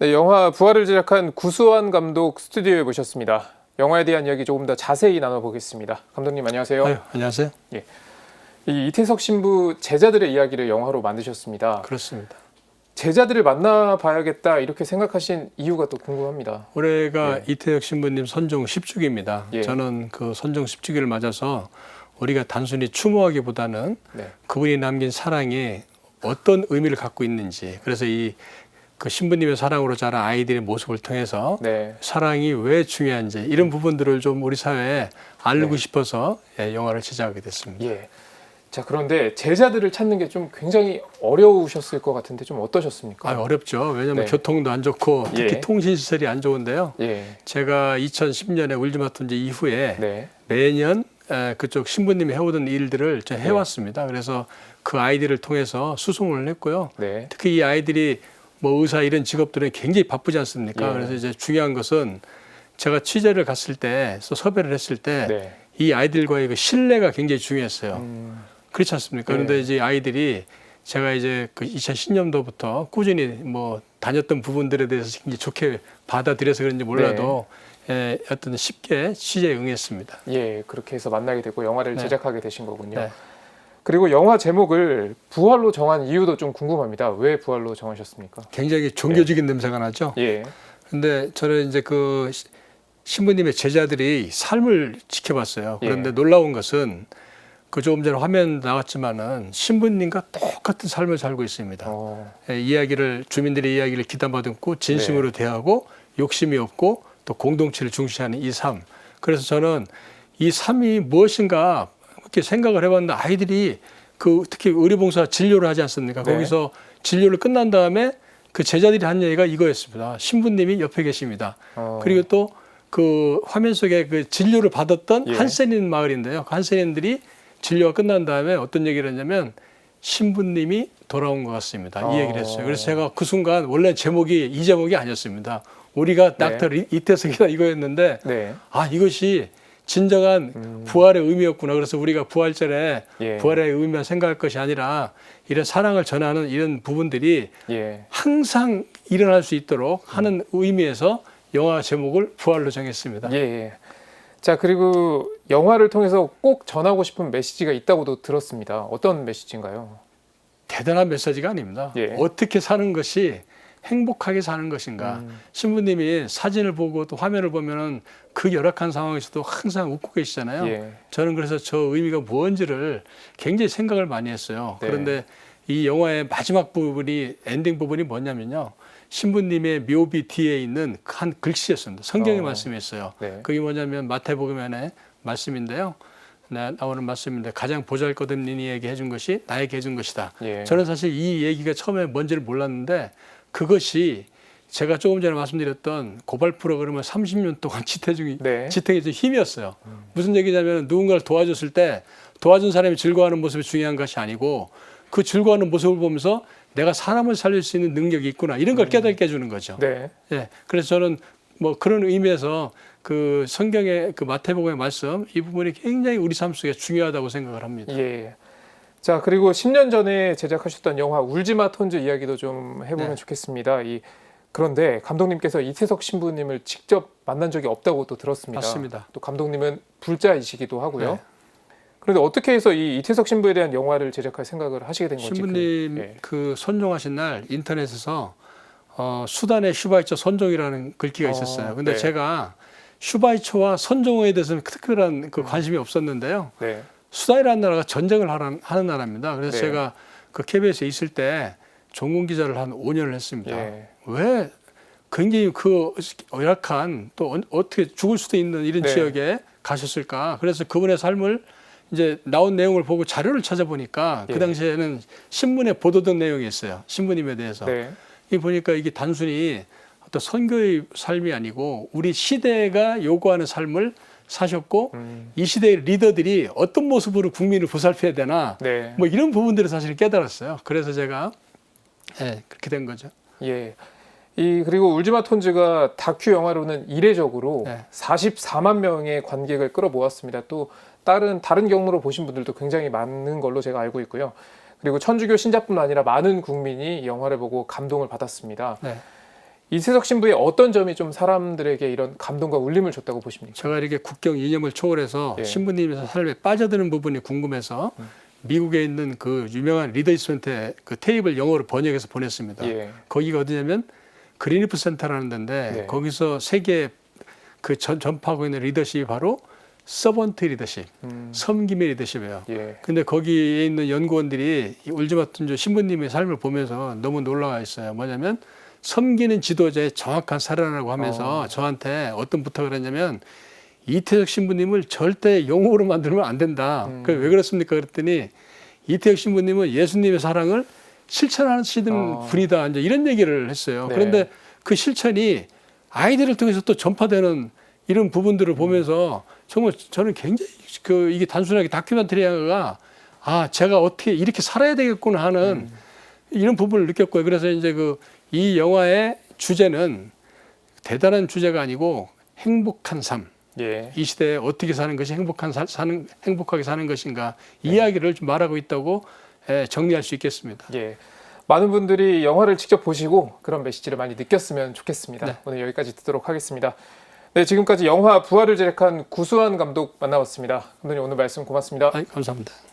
네, 영화 부활을 제작한 구수환 감독 스튜디오에 모셨습니다. 영화에 대한 이야기 조금 더 자세히 나눠보겠습니다. 감독님 안녕하세요. 아유, 안녕하세요. 예, 이 이태석 신부 제자들의 이야기를 영화로 만드셨습니다. 그렇습니다. 제자들을 만나봐야겠다 이렇게 생각하신 이유가 또 궁금합니다. 올해가 예. 이태석 신부님 선종 10주기입니다. 예. 저는 그 선종 10주기를 맞아서 우리가 단순히 추모하기보다는 네. 그분이 남긴 사랑이 어떤 의미를 갖고 있는지, 그래서 그 신부님의 사랑으로 자란 아이들의 모습을 통해서 네. 사랑이 왜 중요한지 이런 부분들을 좀 우리 사회에 알리고 네. 싶어서 영화를 제작하게 됐습니다. 예. 자, 그런데 제자들을 찾는 게 좀 굉장히 어려우셨을 것 같은데 좀 어떠셨습니까? 어렵죠. 왜냐하면 네. 교통도 안 좋고 특히 예. 통신시설이 안 좋은데요. 예. 제가 2010년에 울지마톤지 이후에 네. 매년 그쪽 신부님이 해오던 일들을 제가 해왔습니다. 그래서 그 아이들을 통해서 수송을 했고요. 네. 특히 이 아이들이 뭐 의사 이런 직업들은 굉장히 바쁘지 않습니까? 예. 그래서 이제 중요한 것은 제가 취재를 갔을 때, 섭외를 했을 때 이 네. 아이들과의 그 신뢰가 굉장히 중요했어요. 그렇지 않습니까? 예. 그런데 이제 아이들이 제가 이제 그 2010년도부터 꾸준히 뭐 다녔던 부분들에 대해서 굉장히 좋게 받아들여서 그런지 몰라도 어떤 쉽게 취재에 응했습니다. 예, 그렇게 해서 만나게 되고 영화를 네. 제작하게 되신 거군요. 네. 그리고 영화 제목을 부활로 정한 이유도 좀 궁금합니다. 왜 부활로 정하셨습니까? 굉장히 종교적인 냄새가 나죠. 예. 근데 저는 이제 그 신부님의 제자들이 삶을 지켜봤어요. 그런데 예. 놀라운 것은 그 조금 전에 화면 나왔지만은 신부님과 똑같은 삶을 살고 있습니다. 이야기를 주민들의 이야기를 귀담아듣고 진심으로 대하고 욕심이 없고 또 공동체를 중시하는 이 삶. 그래서 저는 이 삶이 무엇인가 이렇게 생각을 해봤는데 아이들이 그 특히 의료봉사 진료를 하지 않습니까? 네. 거기서 진료를 끝난 다음에 그 제자들이 한 얘기가 이거였습니다. 신부님이 옆에 계십니다. 그리고 또 그 화면 속에 그 진료를 받았던 예. 한센인 마을인데요. 그 한센인들이 진료가 끝난 다음에 어떤 얘기를 했냐면 신부님이 돌아온 것 같습니다. 이 얘기를 했어요. 그래서 제가 그 순간 원래 제목이 이 제목이 아니었습니다. 우리가 닥터 이태석이다 이거였는데 네. 아 이것이 진정한 부활의 의미였구나. 그래서 우리가 부활절에 예. 부활의 의미만 생각할 것이 아니라 이런 사랑을 전하는 이런 부분들이 예. 항상 일어날 수 있도록 하는 의미에서 영화 제목을 부활로 정했습니다. 예. 자, 그리고 영화를 통해서 꼭 전하고 싶은 메시지가 있다고도 들었습니다. 어떤 메시지인가요? 대단한 메시지가 아닙니다. 예. 어떻게 사는 것이 행복하게 사는 것인가. 신부님이 사진을 보고 또 화면을 보면은 그 열악한 상황에서도 항상 웃고 계시잖아요. 예. 저는 그래서 저 의미가 뭔지를 굉장히 생각을 많이 했어요. 네. 그런데 이 영화의 마지막 부분이 엔딩 부분이 뭐냐면요. 신부님의 묘비 뒤에 있는 한 글씨였습니다. 성경의 말씀이었어요. 네. 그게 뭐냐면 마태복음의 말씀인데요. 나오는 말씀인데 가장 보잘것없는 이에게 해준 것이 나에게 해준 것이다. 예. 저는 사실 이 얘기가 처음에 뭔지를 몰랐는데 그것이 제가 조금 전에 말씀드렸던 고발 프로그램을 30년 동안 지탱해준 힘이었어요. 무슨 얘기냐면 누군가를 도와줬을 때 도와준 사람이 즐거워하는 모습이 중요한 것이 아니고 그 즐거워하는 모습을 보면서 내가 사람을 살릴 수 있는 능력이 있구나 이런 걸 깨닫게 해주는 거죠. 네. 예, 그래서 저는 뭐 그런 의미에서 그 성경의 그 마태복음의 말씀 이 부분이 굉장히 우리 삶 속에 중요하다고 생각을 합니다. 예. 자, 그리고 10년 전에 제작하셨던 영화 울지마 톤즈 이야기도 좀 해보면 좋겠습니다. 그런데 감독님께서 이태석 신부님을 직접 만난 적이 없다고 또 들었습니다. 맞습니다. 또 감독님은 불자이시기도 하고요. 네. 그런데 어떻게 해서 이 이태석 신부에 대한 영화를 제작할 생각을 하시게 된 건지. 신부님 그 선종하신 날 인터넷에서 수단의 슈바이처 선종이라는 글귀가 있었어요. 근데 네. 제가 슈바이처와 선종에 대해서는 특별한 그 관심이 없었는데요. 네. 수단이라는 나라가 전쟁을 하는 나라입니다. 그래서 네. 제가 그 KBS에 있을 때 전공 기자를 한 5년을 했습니다. 예. 왜 굉장히 그 열악한 또 어떻게 죽을 수도 있는 이런 지역에 가셨을까? 그래서 그분의 삶을 이제 나온 내용을 보고 자료를 찾아보니까 그 당시에는 신문에 보도된 내용이 있어요. 신부님에 대해서. 이 보니까 이게 단순히 어떤 선교의 삶이 아니고 우리 시대가 요구하는 삶을 사셨고 이 시대의 리더들이 어떤 모습으로 국민을 보살펴야 되나 뭐 이런 부분들을 사실 깨달았어요. 그래서 제가 그렇게 된 거죠. 예. 그리고 울지마 톤즈가 다큐 영화로는 이례적으로 44만 명의 관객을 끌어모았습니다. 또 다른 경로로 보신 분들도 굉장히 많은 걸로 제가 알고 있고요. 그리고 천주교 신자뿐 아니라 많은 국민이 이 영화를 보고 감동을 받았습니다. 이태석 신부의 어떤 점이 좀 사람들에게 이런 감동과 울림을 줬다고 보십니까? 제가 이렇게 국경 이념을 초월해서 예. 신부님의 삶에 빠져드는 부분이 궁금해서 미국에 있는 그 유명한 리더십센터에 그 테이블 영어로 번역해서 보냈습니다. 예. 거기가 어디냐면 그린리프 센터라는 데인데 네. 거기서 세계 그 전파하고 있는 리더십이 바로 서번트 리더십, 섬김의 리더십이에요. 예. 근데 거기에 있는 연구원들이 이 울지마톤주 신부님의 삶을 보면서 너무 놀라워 있어요. 뭐냐면 섬기는 지도자의 정확한 사례라고 하면서 저한테 어떤 부탁을 했냐면 이태석 신부님을 절대 영웅으로 만들면 안 된다. 왜 그렇습니까? 그랬더니 이태석 신부님은 예수님의 사랑을 실천하시는 분이다. 이제 이런 얘기를 했어요. 네. 그런데 그 실천이 아이들을 통해서 또 전파되는 이런 부분들을 보면서 정말 저는 굉장히 이게 단순하게 다큐멘터리가 제가 어떻게 이렇게 살아야 되겠구나 하는 이런 부분을 느꼈고요. 그래서 이제 이 영화의 주제는 대단한 주제가 아니고 행복한 삶. 예. 이 시대에 어떻게 사는 것이 행복하게 사는 것인가 이야기를 좀 말하고 있다고 정리할 수 있겠습니다. 예. 많은 분들이 영화를 직접 보시고 그런 메시지를 많이 느꼈으면 좋겠습니다. 네. 오늘 여기까지 듣도록 하겠습니다. 네, 지금까지 영화 부활을 제작한 구수한 감독 만나봤습니다. 감독님 오늘 말씀 고맙습니다. 감사합니다.